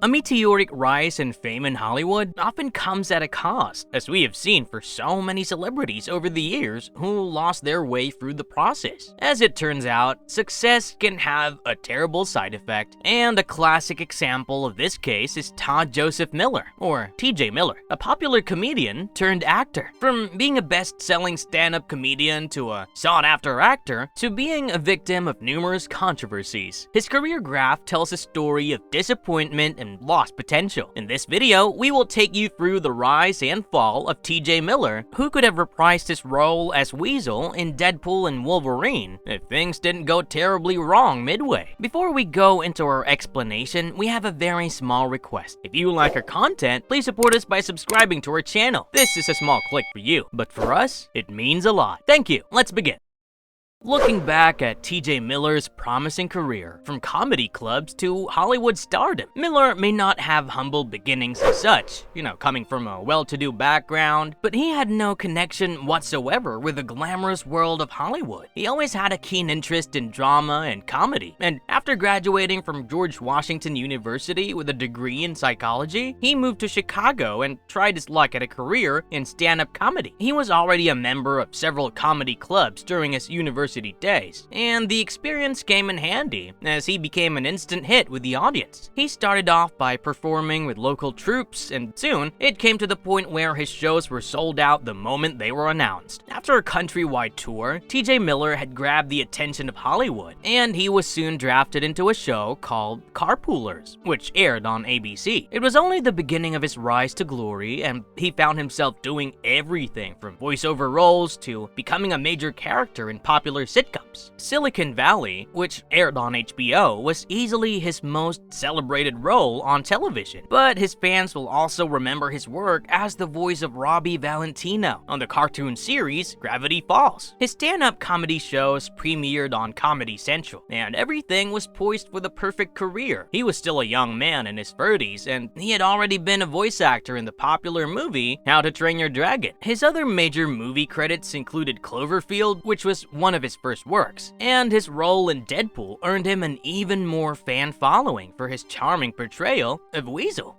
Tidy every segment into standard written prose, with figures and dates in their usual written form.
A meteoric rise in fame in Hollywood often comes at a cost, as we have seen for so many celebrities over the years who lost their way through the process. As it turns out, success can have a terrible side effect, and a classic example of this case is Todd Joseph Miller, or TJ Miller, a popular comedian turned actor. From being a best-selling stand-up comedian to a sought-after actor, to being a victim of numerous controversies, his career graph tells a story of disappointment and lost potential. In this video, we will take you through the rise and fall of TJ Miller, who could have reprised his role as Weasel in Deadpool and Wolverine if things didn't go terribly wrong midway. Before we go into our explanation, we have a very small request. If you like our content, please support us by subscribing to our channel. This is a small click for you, but for us, it means a lot. Thank you. Let's begin. Looking back at TJ Miller's promising career, from comedy clubs to Hollywood stardom, Miller may not have humble beginnings as such, coming from a well-to-do background, but he had no connection whatsoever with the glamorous world of Hollywood. He always had a keen interest in drama and comedy, and after graduating from George Washington University with a degree in psychology, he moved to Chicago and tried his luck at a career in stand-up comedy. He was already a member of several comedy clubs during his university days, and the experience came in handy as he became an instant hit with the audience. He started off by performing with local troops, and soon it came to the point where his shows were sold out the moment they were announced. After a countrywide tour, TJ Miller had grabbed the attention of Hollywood, and he was soon drafted into a show called Carpoolers, which aired on ABC. It was only the beginning of his rise to glory, and he found himself doing everything from voiceover roles to becoming a major character in popular sitcoms. Silicon Valley, which aired on HBO, was easily his most celebrated role on television, but his fans will also remember his work as the voice of Robbie Valentino on the cartoon series Gravity Falls. His stand-up comedy shows premiered on Comedy Central, and everything was poised for the perfect career. He was still a young man in his 30s, and he had already been a voice actor in the popular movie How to Train Your Dragon. His other major movie credits included Cloverfield, which was one of his first works, and his role in Deadpool earned him an even more fan following for his charming portrayal of Weasel.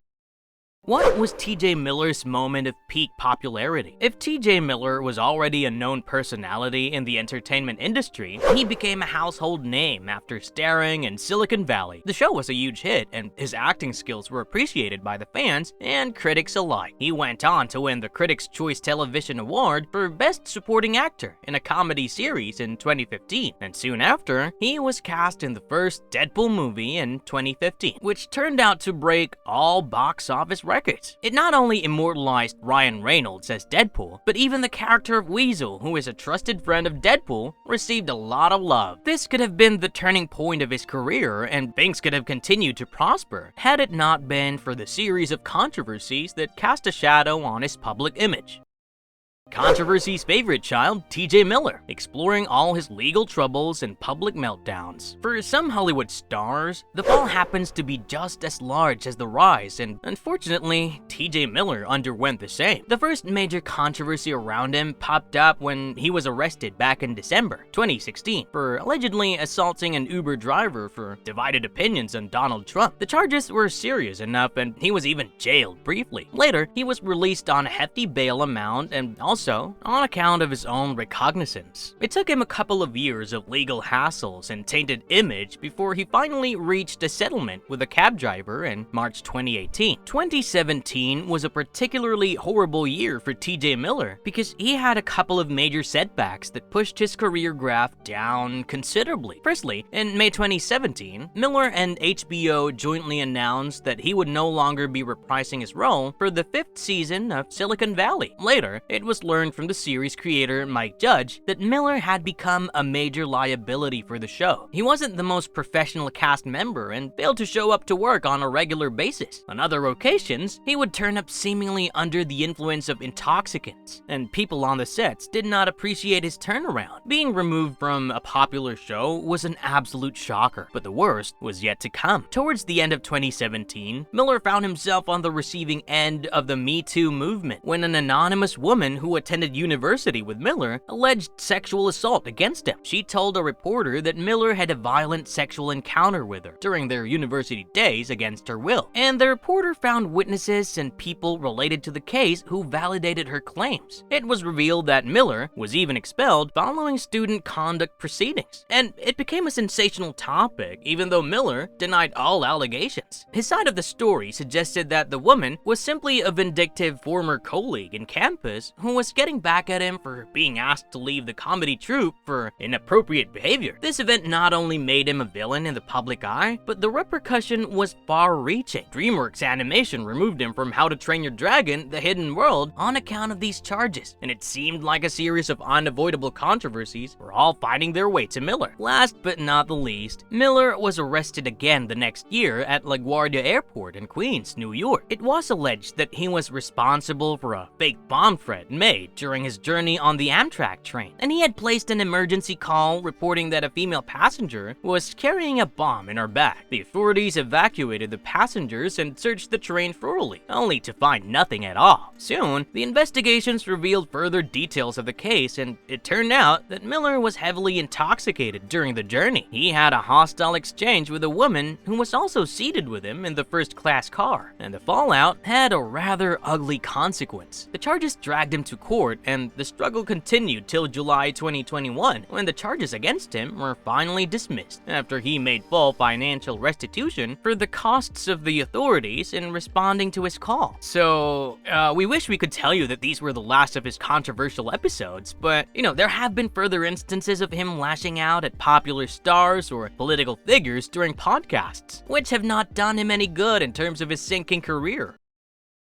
What was TJ Miller's moment of peak popularity? If TJ Miller was already a known personality in the entertainment industry, he became a household name after starring in Silicon Valley. The show was a huge hit, and his acting skills were appreciated by the fans and critics alike. He went on to win the Critics' Choice Television Award for Best Supporting Actor in a Comedy Series in 2015, and soon after, he was cast in the first Deadpool movie in 2015, which turned out to break all box office records. It not only immortalized Ryan Reynolds as Deadpool, but even the character of Weasel, who is a trusted friend of Deadpool, received a lot of love. This could have been the turning point of his career, and things could have continued to prosper had it not been for the series of controversies that cast a shadow on his public image. Controversy's favorite child, TJ Miller, exploring all his legal troubles and public meltdowns. For some Hollywood stars, the fall happens to be just as large as the rise, and unfortunately, TJ Miller underwent the same. The first major controversy around him popped up when he was arrested back in December 2016 for allegedly assaulting an Uber driver for divided opinions on Donald Trump. The charges were serious enough, and he was even jailed briefly. Later, he was released on a hefty bail amount and also on account of his own recognizance. It took him a couple of years of legal hassles and tainted image before he finally reached a settlement with a cab driver in March 2018. 2017 was a particularly horrible year for TJ Miller because he had a couple of major setbacks that pushed his career graph down considerably. Firstly, in May 2017, Miller and HBO jointly announced that he would no longer be reprising his role for the 5th season of Silicon Valley. Later, it was learned from the series creator Mike Judge that Miller had become a major liability for the show. He wasn't the most professional cast member and failed to show up to work on a regular basis. On other occasions, he would turn up seemingly under the influence of intoxicants, and people on the sets did not appreciate his turnaround. Being removed from a popular show was an absolute shocker, but the worst was yet to come. Towards the end of 2017, Miller found himself on the receiving end of the Me Too movement when an anonymous woman who attended university with Miller, alleged sexual assault against him. She told a reporter that Miller had a violent sexual encounter with her during their university days against her will, and the reporter found witnesses and people related to the case who validated her claims. It was revealed that Miller was even expelled following student conduct proceedings, and it became a sensational topic even though Miller denied all allegations. His side of the story suggested that the woman was simply a vindictive former colleague in campus who was getting back at him for being asked to leave the comedy troupe for inappropriate behavior. This event not only made him a villain in the public eye, but the repercussion was far-reaching. DreamWorks Animation removed him from How to Train Your Dragon: The Hidden World on account of these charges, and it seemed like a series of unavoidable controversies were all finding their way to Miller. Last but not the least, Miller was arrested again the next year at LaGuardia Airport in Queens, New York. It was alleged that he was responsible for a fake bomb threat made during his journey on the Amtrak train, and he had placed an emergency call reporting that a female passenger was carrying a bomb in her bag. The authorities evacuated the passengers and searched the train thoroughly, only to find nothing at all. Soon, the investigations revealed further details of the case, and it turned out that Miller was heavily intoxicated during the journey. He had a hostile exchange with a woman who was also seated with him in the first-class car, and the fallout had a rather ugly consequence. The charges dragged him to court, and the struggle continued till July 2021, when the charges against him were finally dismissed after he made full financial restitution for the costs of the authorities in responding to his call. So, we wish we could tell you that these were the last of his controversial episodes, but, there have been further instances of him lashing out at popular stars or political figures during podcasts, which have not done him any good in terms of his sinking career.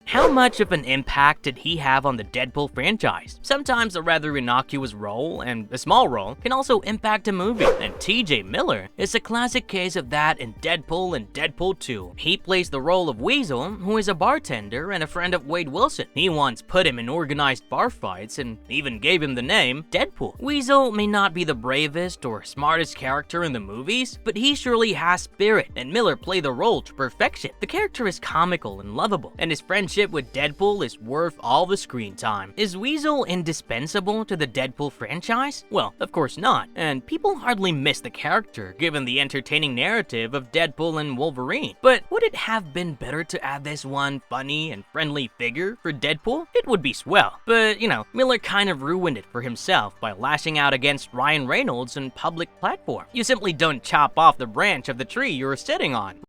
How much of an impact did he have on the Deadpool franchise? Sometimes a rather innocuous role, and a small role, can also impact a movie, and TJ Miller is a classic case of that in Deadpool and Deadpool 2. He plays the role of Weasel, who is a bartender and a friend of Wade Wilson. He once put him in organized bar fights and even gave him the name Deadpool. Weasel may not be the bravest or smartest character in the movies, but he surely has spirit, and Miller played the role to perfection. The character is comical and lovable, and his friendship with Deadpool is worth all the screen time. Is Weasel indispensable to the Deadpool franchise? Well, of course not, and people hardly miss the character given the entertaining narrative of Deadpool and Wolverine. But would it have been better to add this one funny and friendly figure for Deadpool? It would be swell, but Miller kind of ruined it for himself by lashing out against Ryan Reynolds on public platform. You simply don't chop off the branch of the tree you're sitting on.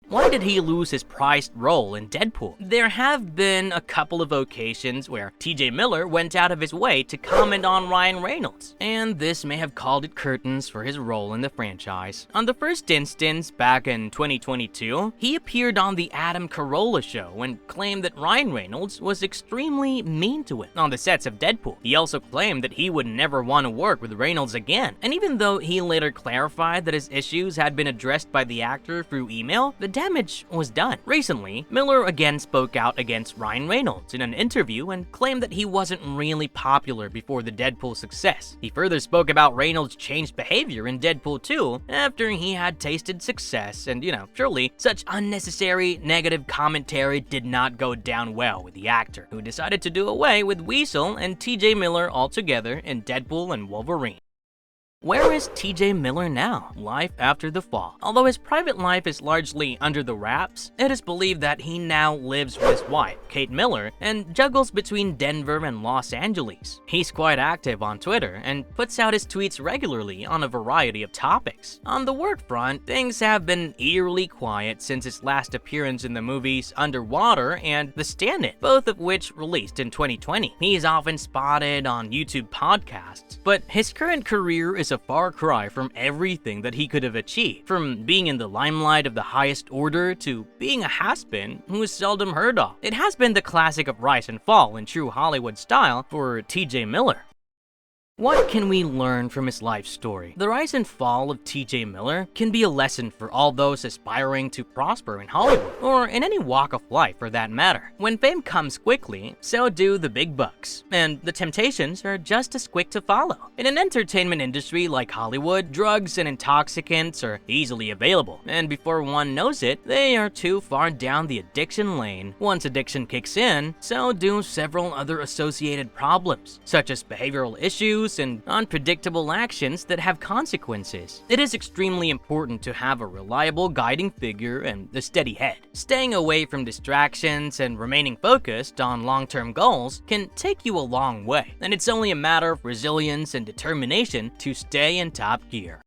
Why did he lose his prized role in Deadpool? There have been a couple of occasions where TJ Miller went out of his way to comment on Ryan Reynolds, and this may have called it curtains for his role in the franchise. On the first instance, back in 2022, he appeared on the Adam Carolla show and claimed that Ryan Reynolds was extremely mean to him on the sets of Deadpool. He also claimed that he would never want to work with Reynolds again, and even though he later clarified that his issues had been addressed by the actor through email, the damage was done. Recently, Miller again spoke out against Ryan Reynolds in an interview and claimed that he wasn't really popular before the Deadpool success. He further spoke about Reynolds' changed behavior in Deadpool 2 after he had tasted success, and surely such unnecessary negative commentary did not go down well with the actor, who decided to do away with Weasel and TJ Miller altogether in Deadpool and Wolverine. Where is TJ Miller now? Life after the fall. Although his private life is largely under the wraps, it is believed that he now lives with his wife, Kate Miller, and juggles between Denver and Los Angeles. He's quite active on Twitter and puts out his tweets regularly on a variety of topics. On the work front, things have been eerily quiet since his last appearance in the movies Underwater and The Stand-In, both of which released in 2020. He is often spotted on YouTube podcasts, but his current career is a far cry from everything that he could have achieved, from being in the limelight of the highest order to being a has-been who is seldom heard of. It has been the classic of rise and fall in true Hollywood style for TJ Miller. What can we learn from his life story? The rise and fall of TJ Miller can be a lesson for all those aspiring to prosper in Hollywood, or in any walk of life for that matter. When fame comes quickly, so do the big bucks, and the temptations are just as quick to follow. In an entertainment industry like Hollywood, drugs and intoxicants are easily available, and before one knows it, they are too far down the addiction lane. Once addiction kicks in, so do several other associated problems, such as behavioral issues and unpredictable actions that have consequences. It is extremely important to have a reliable guiding figure and a steady head. Staying away from distractions and remaining focused on long-term goals can take you a long way, and it's only a matter of resilience and determination to stay in top gear.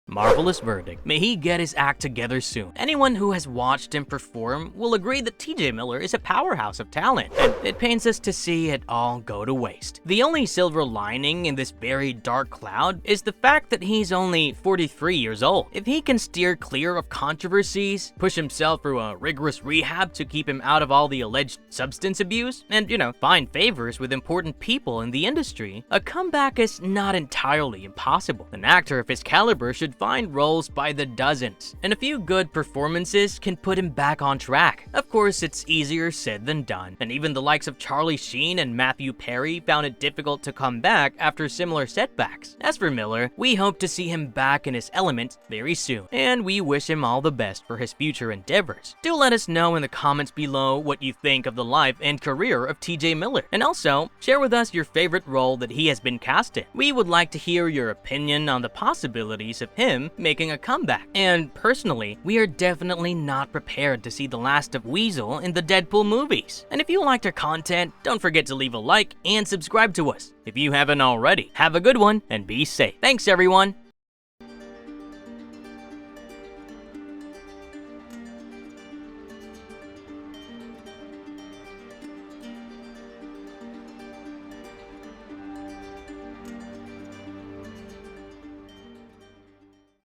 Marvelous verdict. May he get his act together soon. Anyone who has watched him perform will agree that TJ Miller is a powerhouse of talent, and it pains us to see it all go to waste. The only silver lining in this very dark cloud is the fact that he's only 43 years old. If he can steer clear of controversies, push himself through a rigorous rehab to keep him out of all the alleged substance abuse, and, find favors with important people in the industry, a comeback is not entirely impossible. An actor of his caliber should find roles by the dozens, and a few good performances can put him back on track. Of course, it's easier said than done, and even the likes of Charlie Sheen and Matthew Perry found it difficult to come back after similar setbacks. As for Miller, we hope to see him back in his element very soon, and we wish him all the best for his future endeavors. Do let us know in the comments below what you think of the life and career of TJ Miller, and also share with us your favorite role that he has been cast in. We would like to hear your opinion on the possibilities of him making a comeback. And personally, we are definitely not prepared to see the last of Weasel in the Deadpool movies. And if you liked our content, don't forget to leave a like and subscribe to us if you haven't already. Have a good one and be safe. Thanks everyone.